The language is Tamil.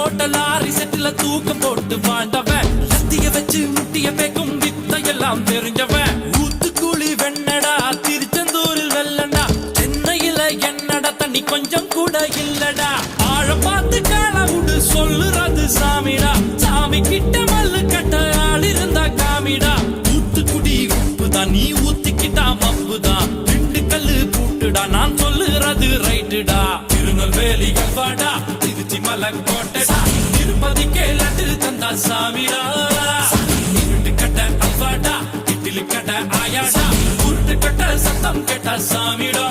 ஓட்ட லாரி செட்டுல தூக்கம் போட்டு வாழ்ந்தவன் லத்திய வச்சு முட்டிய பேக்கும் வித்தையெல்லாம் தெரிஞ்சவன் ஊத்துக்குழி வெண்ணடா திருச்செந்தூரில் வெள்ளண்டா சென்னையில என்னடா தண்ணி கொஞ்சம் கூட இல்லடா ஆழம் பார்த்து காலவுடு சொல்லுறது சாமிடா சாமி கிட்ட மல்லு கட்ட ஆள் இருந்தா காமிடா ஊத்துக்குடி உப்புதான் நீ ஊத்திக்கிட்டா மப்புதான் ரெண்டு கல்லு பூட்டுடா நான் சொல்லுறது ரைட்டுடா திருநெல்வேலி கல்வாடா திருச்சி மலை கோட்டடா திருப்பதிக்கே லட்டு தந்தா சாமிடா இருட்டு கட்ட அல்வாடா இட்லி கட்ட ஆயாடா உருட்டு கட்ட சத்தம் கேட்டா சாமிடா